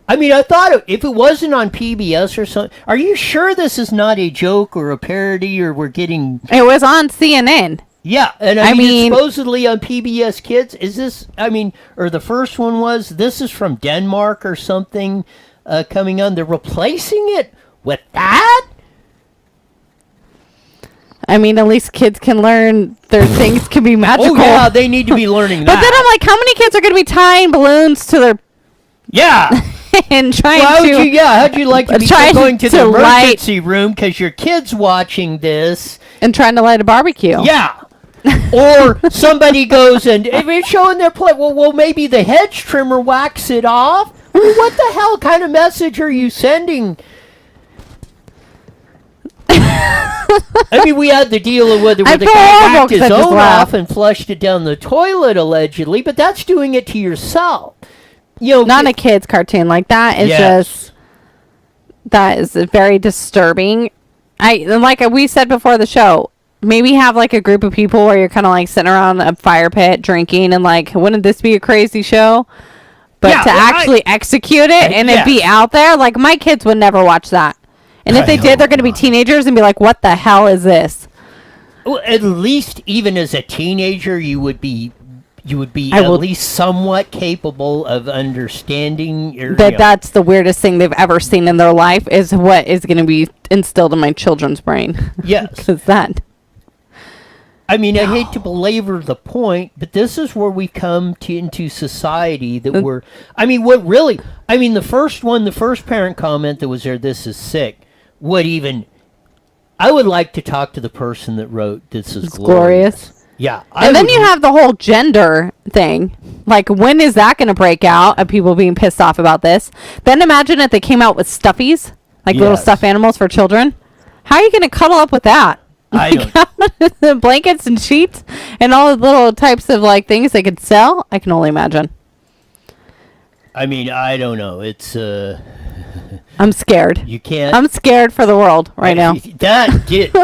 I thought if it wasn't on PBS or something. Are you sure this is not a joke or a parody, or we're getting? It was on CNN. Yeah, and I mean, supposedly on PBS Kids. Is this? Or the first one was. This is from Denmark or something coming on. They're replacing it with that. At least kids can learn their things can be magical. Oh, yeah, they need to be learning that. But then I'm like, how many kids are going to be tying balloons to their... Yeah. And trying how'd you like to be going to the emergency room because your kid's watching this? And trying to light a barbecue. Yeah. Or somebody goes and they're showing their play. Well, maybe the hedge trimmer whacks it off. What the hell kind of message are you sending? We had the deal of where the guy whacked his own off and flushed it down the toilet, allegedly, but that's doing it to yourself. Not a kid's cartoon. Like, that is that is very disturbing. Like we said before the show, maybe have like a group of people where you're kind of like sitting around a fire pit drinking and like, wouldn't this be a crazy show? But to actually execute it and it be out there, like my kids would never watch that. And if they did, they're going to be teenagers and be like, what the hell is this? Well, at least even as a teenager, you would be at least somewhat capable of understanding. That's the weirdest thing they've ever seen in their life is what is going to be instilled in my children's brain. Yes. Because that. I hate to belabor the point, but this is where we come into society that we're... the first parent comment that was there, this is sick. I would like to talk to the person that wrote This is Glorious. Yeah. And then you have the whole gender thing. Like, when is that going to break out of people being pissed off about this? Then imagine if they came out with stuffies, like little stuffed animals for children. How are you going to cuddle up with that? I don't. The blankets and sheets and all the little types of like things they could sell. I can only imagine. I mean, I don't know. It's I'm scared. You can't. I'm scared for the world right now. That did.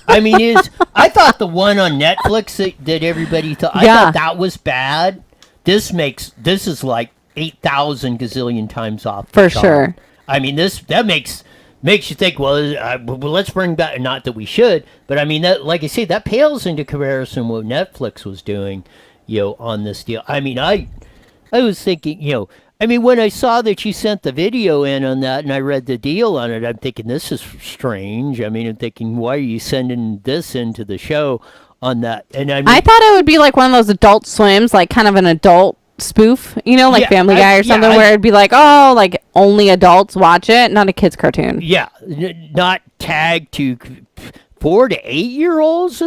I mean, I thought the one on Netflix that everybody thought. I thought that was bad. This is like 8,000 gazillion times off. For sure. I mean, that makes you think. Well, let's bring back. Not that we should, but I mean that. Like I say, that pales into comparison what Netflix was doing, on this deal. I mean, I was thinking, I mean, when I saw that you sent the video in on that and I read the deal on it, I'm thinking, this is strange. I mean, I'm thinking, why are you sending this into the show on that? And I thought it would be like one of those Adult Swims, like kind of an adult spoof, like Family Guy or something, where it'd be like, oh, like only adults watch it, not a kid's cartoon. Yeah, not tagged to 4 to 8-year-olds.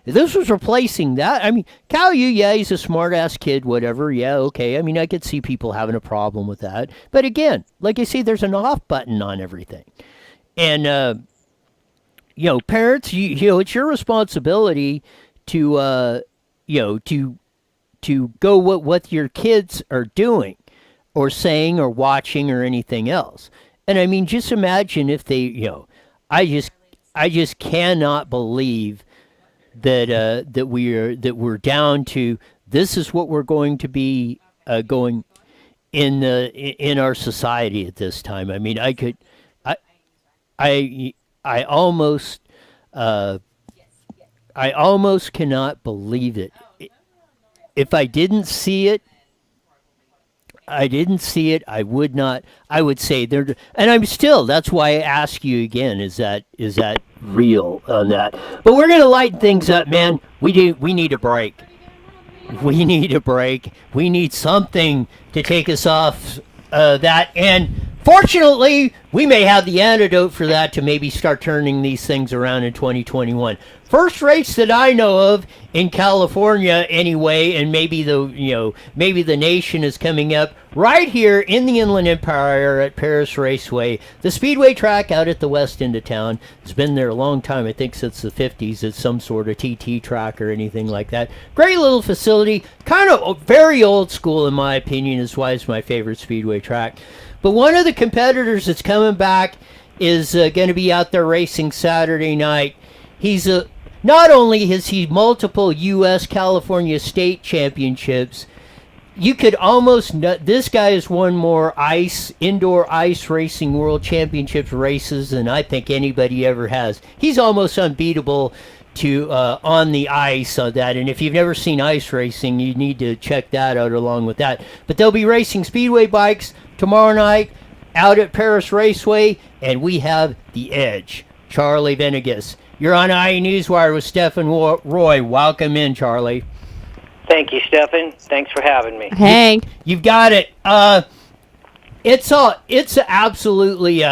This was replacing that. I mean, Caillou, he's a smart-ass kid, whatever. Yeah, okay. I mean, I could see people having a problem with that. But again, like I say, there's an off button on everything. And, parents, it's your responsibility to, to go what your kids are doing or saying or watching or anything else. And, I mean, just imagine if they, I just cannot believe that we're down to this is what we're going to be going in our society at this time. I mean, I almost cannot believe it. If I didn't see it, I would not. I would say there, and I'm still. That's why I ask you again. Is that real on that? But we're gonna lighten things up, man. We need a break. We need a break. We need something to take us off that. And fortunately, we may have the antidote for that to maybe start turning these things around in 2021. First race that I know of in California, anyway, and maybe the nation is coming up right here in the Inland Empire at Perris Raceway, the speedway track out at the west end of town. It's been there a long time, I think since the 50s. It's some sort of TT track or anything like that. Great little facility, kind of very old school in my opinion, is why it's my favorite speedway track. But one of the competitors that's coming back is going to be out there racing Saturday night. Not only has he multiple U.S. California state championships, you could almost this guy has won more indoor ice racing world championships races than I think anybody ever has. He's almost unbeatable on the ice on that. And if you've never seen ice racing, you need to check that out along with that. But they'll be racing speedway bikes tomorrow night out at Perris Raceway, and we have the edge. Charlie Venegas. You're on IE Newswire with Steph and Roy. Welcome in, Charlie. Thank you, Stephen. Thanks for having me. Hey. You've got it. It's absolutely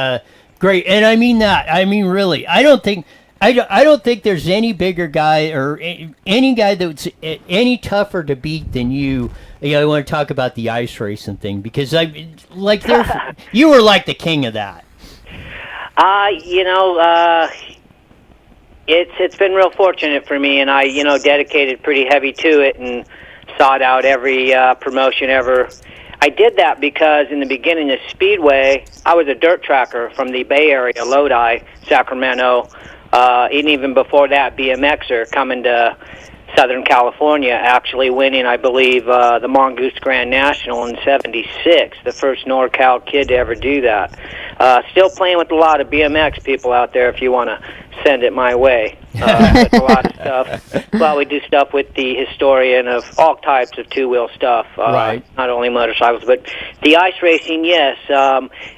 great, and I mean that. I mean, really. I don't think there's any bigger guy or any guy that's any tougher to beat than you. I want to talk about the ice racing thing because you were like the king of that. It's been real fortunate for me, and I dedicated pretty heavy to it and sought out every promotion ever. I did that because in the beginning of Speedway, I was a dirt tracker from the Bay Area, Lodi, Sacramento, and even before that, BMXer coming to Southern California, actually winning, I believe, the Mongoose Grand National in '76, the first NorCal kid to ever do that. Still playing with a lot of BMX people out there if you want to send it my way. With a lot of stuff. Well, we do stuff with the historian of all types of two-wheel stuff, right. Not only motorcycles, but the ice racing, yes.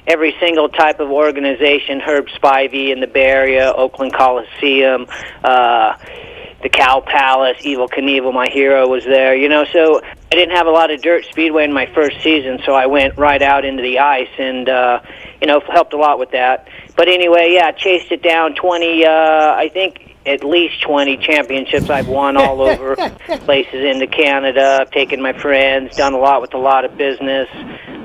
Every single type of organization, Herb Spivey in the Bay Area, Oakland Coliseum, the Cow Palace, Evel Knievel, my hero, was there. So I didn't have a lot of dirt speedway in my first season, so I went right out into the ice and, helped a lot with that. But anyway, yeah, chased it down 20, I think at least 20 championships I've won all over places into Canada. I've taken my friends, done a lot with a lot of business.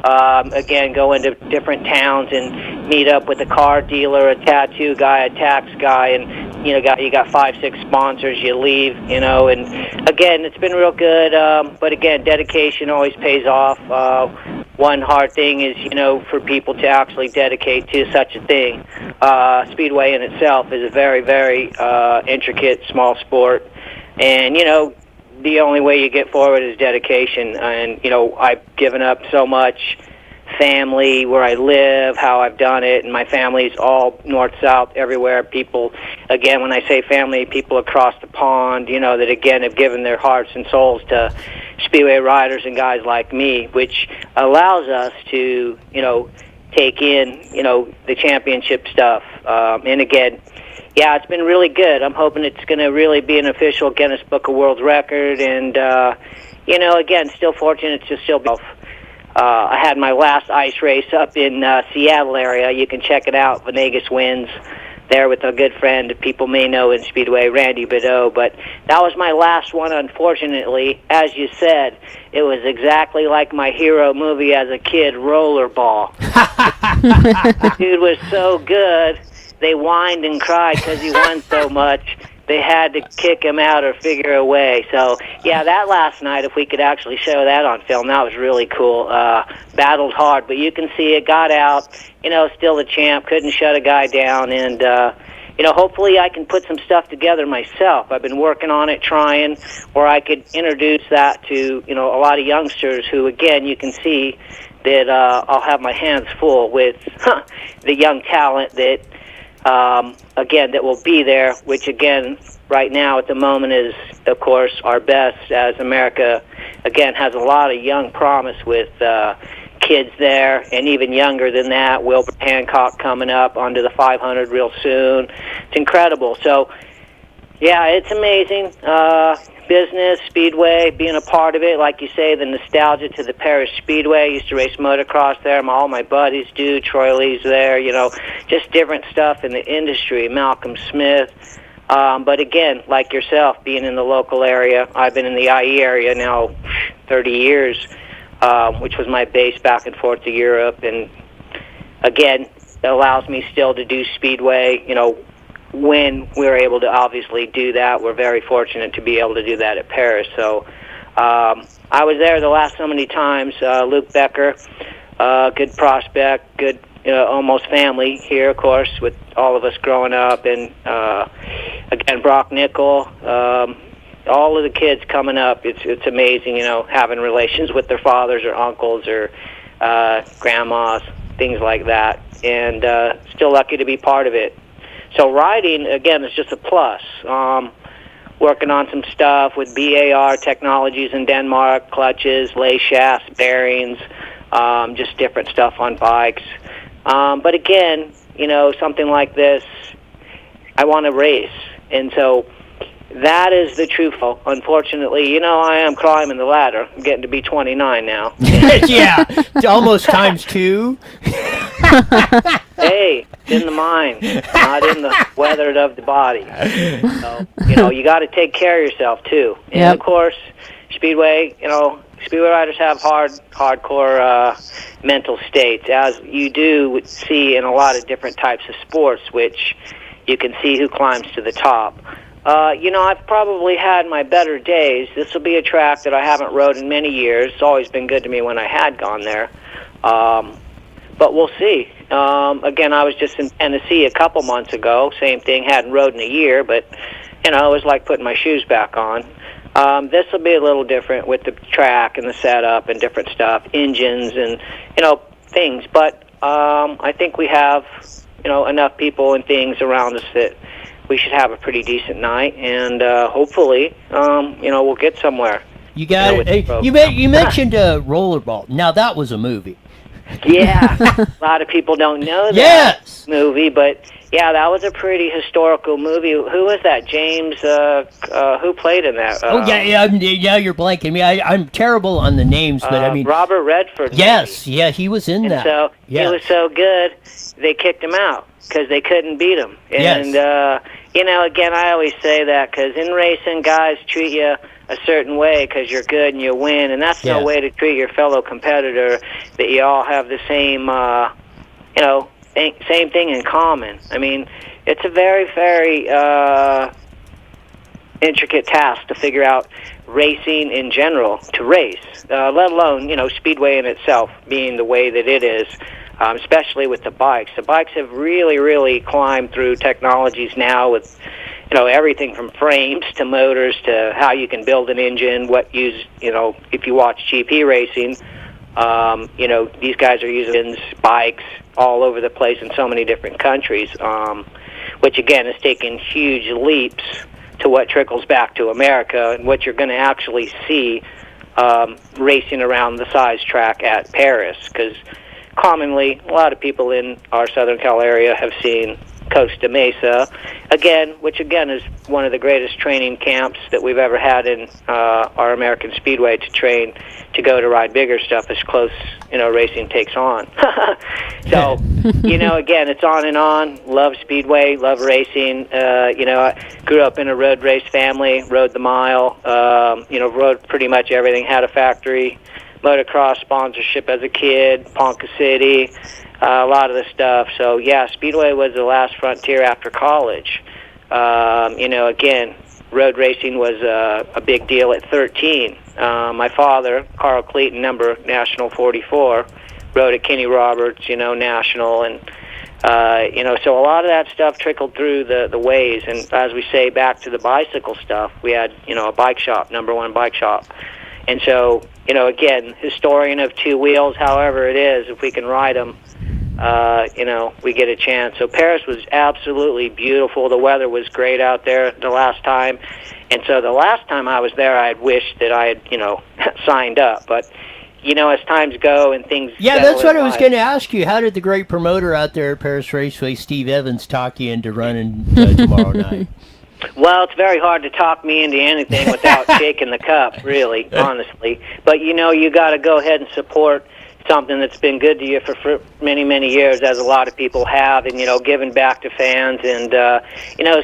Again, go into different towns and meet up with a car dealer, a tattoo guy, a tax guy, and you got 5-6 sponsors. You leave, and again, it's been real good. But again, dedication always pays off. One hard thing is, for people to actually dedicate to such a thing. Speedway in itself is a very, very intricate, small sport, and the only way you get forward is dedication. And I've given up so much. Family, where I live, how I've done it, and my family's all north, south, everywhere. People, again, when I say family, people across the pond, that again have given their hearts and souls to Speedway riders and guys like me, which allows us to, take in, the championship stuff. And again, yeah, it's been really good. I'm hoping it's going to really be an official Guinness Book of World Record, and again, still fortunate to still be. I had my last ice race up in Seattle area. You can check it out. Venegas wins there with a good friend people may know in Speedway, Randy Bideau. But that was my last one, unfortunately. As you said, it was exactly like my hero movie as a kid, Rollerball. The dude was so good, they whined and cried because he won so much. They had to kick him out or figure a way. So, yeah, that last night, if we could actually show that on film, that was really cool. Battled hard, but you can see it, got out, still the champ, couldn't shut a guy down, and, hopefully I can put some stuff together myself. I've been working on it, trying, where I could introduce that to, a lot of youngsters who, again, you can see that I'll have my hands full with the young talent that, again, that will be there, which, again, right now at the moment is, of course, our best, as America, again, has a lot of young promise with kids there, and even younger than that. Wilbur Hancock coming up onto the 500 real soon. It's incredible. So, yeah, it's amazing. Business, Speedway, being a part of it, like you say, the nostalgia to the Perris Speedway. I used to race motocross there. All my buddies do. Troy Lee's there, just different stuff in the industry. Malcolm Smith. But again, like yourself, being in the local area, I've been in the IE area now 30 years, which was my base back and forth to Europe. And again, it allows me still to do Speedway, when we're able to obviously do that. We're very fortunate to be able to do that at Perris. So I was there the last so many times. Luke Becker, good prospect, good, almost family here, of course, with all of us growing up. And again, Brock Nickel, all of the kids coming up. It's amazing, having relations with their fathers or uncles or grandmas, things like that. And still lucky to be part of it. So riding, again, is just a plus. Working on some stuff with BAR technologies in Denmark, clutches, lay shafts, bearings, just different stuff on bikes. But again, something like this, I want to race. And so that is the true fault. Unfortunately, I am climbing the ladder. I'm getting to be 29 now. Yeah, it's almost times 2. Hey, in the mind, not in the weather of the body. So, you got to take care of yourself, too. And, of course, Speedway, Speedway riders have hardcore mental states, as you do see in a lot of different types of sports, which you can see who climbs to the top. I've probably had my better days. This will be a track that I haven't rode in many years. It's always been good to me when I had gone there. But we'll see. Again, I was just in Tennessee a couple months ago. Same thing, hadn't rode in a year, but, it was like putting my shoes back on. This will be a little different with the track and the setup and different stuff, engines and, things. But I think we have, enough people and things around us that we should have a pretty decent night, and hopefully, we'll get somewhere. You got it. You mentioned Rollerball. Now, that was a movie. Yeah, a lot of people don't know that movie, but yeah, that was a pretty historical movie. Who was that? James, who played in that? Yeah, you're blanking me. I'm terrible on the names, but I mean... Robert Redford. Yes, maybe. Yeah, he was in and that. So he was so good, they kicked him out because they couldn't beat him. And, Again, I always say that because in racing, guys treat you a certain way because you're good and you win, and that's no way to treat your fellow competitor, that you all have the same, same thing in common. I mean, it's a very, very intricate task to figure out racing in general, to race, let alone, Speedway in itself being the way that it is. Especially with the bikes. The bikes have really, really climbed through technologies now with, everything from frames to motors to how you can build an engine, if you watch GP racing, these guys are using bikes all over the place in so many different countries, which again is taking huge leaps to what trickles back to America and what you're going to actually see racing around the size track at Paris, because commonly, a lot of people in our Southern Cal area have seen Costa Mesa, which is one of the greatest training camps that we've ever had in our American Speedway to train to go to ride bigger stuff as close, racing takes on. So, again, it's on and on. Love Speedway, love racing. I grew up in a road race family, rode the mile, rode pretty much everything, had a factory, motocross sponsorship as a kid, Ponca City, a lot of the stuff. So, yeah, Speedway was the last frontier after college. Again, road racing was a big deal at 13. My father, Carl Cleaton, number National 44, rode at Kenny Roberts, National, and, so a lot of that stuff trickled through the ways. And as we say, back to the bicycle stuff, we had, a bike shop, number one bike shop. And so, again, historian of two wheels, however it is, if we can ride them, we get a chance. So Paris was absolutely beautiful. The weather was great out there the last time. And so the last time I was there, I had wished that I had, signed up. But, as times go and things... Yeah, that's what I was going to ask you. How did the great promoter out there at Perris Raceway, Steve Evans, talk you into running tomorrow night? Well, it's very hard to talk me into anything without shaking the cup, really, honestly. But, you got to go ahead and support something that's been good to you for many, many years, as a lot of people have, and, giving back to fans. And,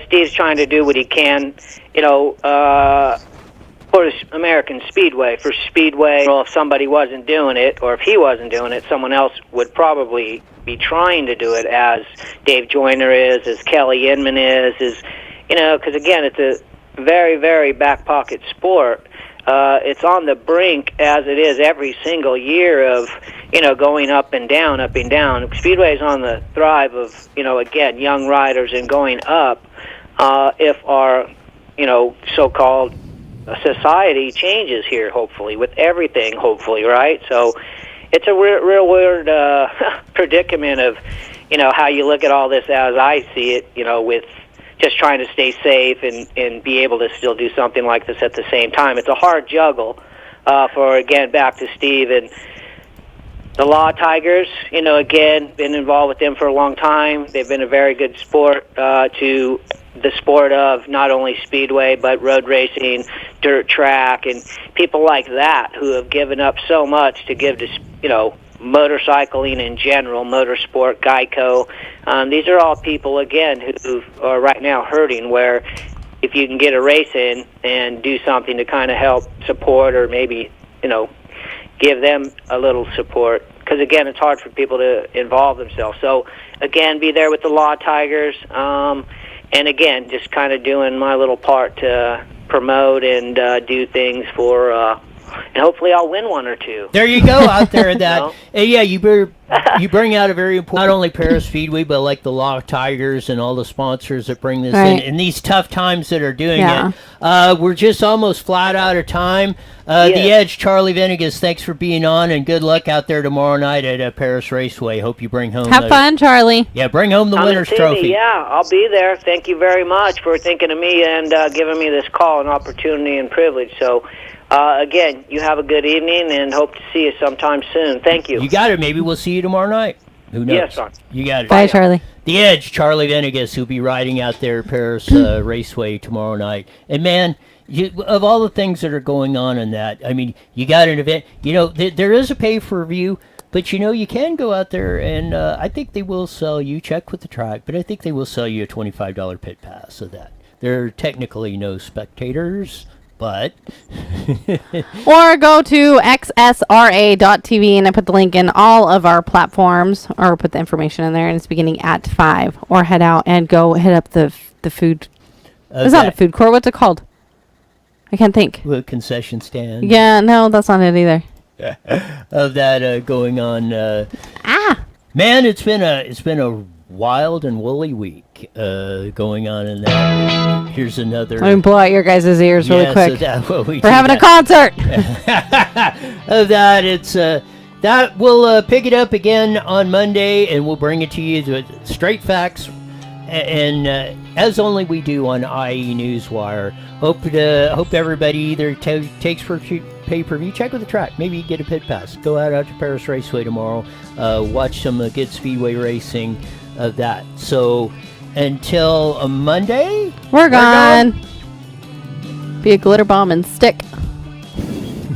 Steve's trying to do what he can, for American Speedway. For Speedway, well, if somebody wasn't doing it, or if he wasn't doing it, someone else would probably be trying to do it, as Dave Joyner is, as Kelly Inman is, because, again, it's a very, very back pocket sport. It's on the brink, as it is every single year, of, going up and down, up and down. Speedway's on the thrive of, again, young riders and going up, if our, so-called society changes here, hopefully, with everything, hopefully, right? So it's a real weird predicament of, how you look at all this as I see it, with just trying to stay safe and be able to still do something like this at the same time. It's a hard juggle for, again, back to Steve and the Law Tigers. Again, been involved with them for a long time. They've been a very good sport to the sport of not only Speedway, but road racing, dirt track, and people like that who have given up so much to give to, motorcycling in general, motorsport, Geico. These are all people, again, who are right now hurting, where if you can get a race in and do something to kind of help support, or maybe, give them a little support. Because, again, it's hard for people to involve themselves. So, again, be there with the Law Tigers. And, again, just kind of doing my little part to promote and do things for... and hopefully I'll win one or two. There you go, out there. That yeah, you bring out a very important, not only Perris Speedway, but like the Law Tigers and all the sponsors that bring this in these tough times that are doing it. We're just almost flat out of time. The Edge, Charlie Venegas, thanks for being on, and good luck out there tomorrow night at Perris Raceway. Hope you bring home. Have fun, Charlie. Yeah, bring home the winner's trophy. Yeah, I'll be there. Thank you very much for thinking of me and giving me this call and opportunity and privilege. So. Again, you have a good evening, and hope to see you sometime soon. Thank you. You got it. Maybe we'll see you tomorrow night. Who knows? Yes, son. You got it. Bye, Charlie. The Edge, Charlie Venegas, who'll be riding out there at Perris Raceway tomorrow night. And, man, of all the things that are going on in that, I mean, you got an event. There is a pay-per-view, But you can go out there and I think they will sell you, check with the track, but I think they will sell you a $25 pit pass of that. There are technically no spectators, but... Or go to xsra.tv, and I put the link in all of our platforms, or put the information in there, and it's beginning at 5. Or head out and go hit up the food. It's not a food court. What's it called? I can't think. The concession stand. Yeah, no, that's not it either. Of that going on. Man, it's been a wild and woolly week going on in that. Here's another. Let me blow out your guys' ears really quick. So we're having a concert. Of that, it's that we'll pick it up again on Monday, and we'll bring it to you with straight facts, and as only we do on IE Newswire. Hope everybody either takes for pay-per-view, check with the track, maybe you get a pit pass, go out to Perris Raceway tomorrow, watch some good speedway racing of that. So until Monday, we're gone. Be a glitter bomb and stick.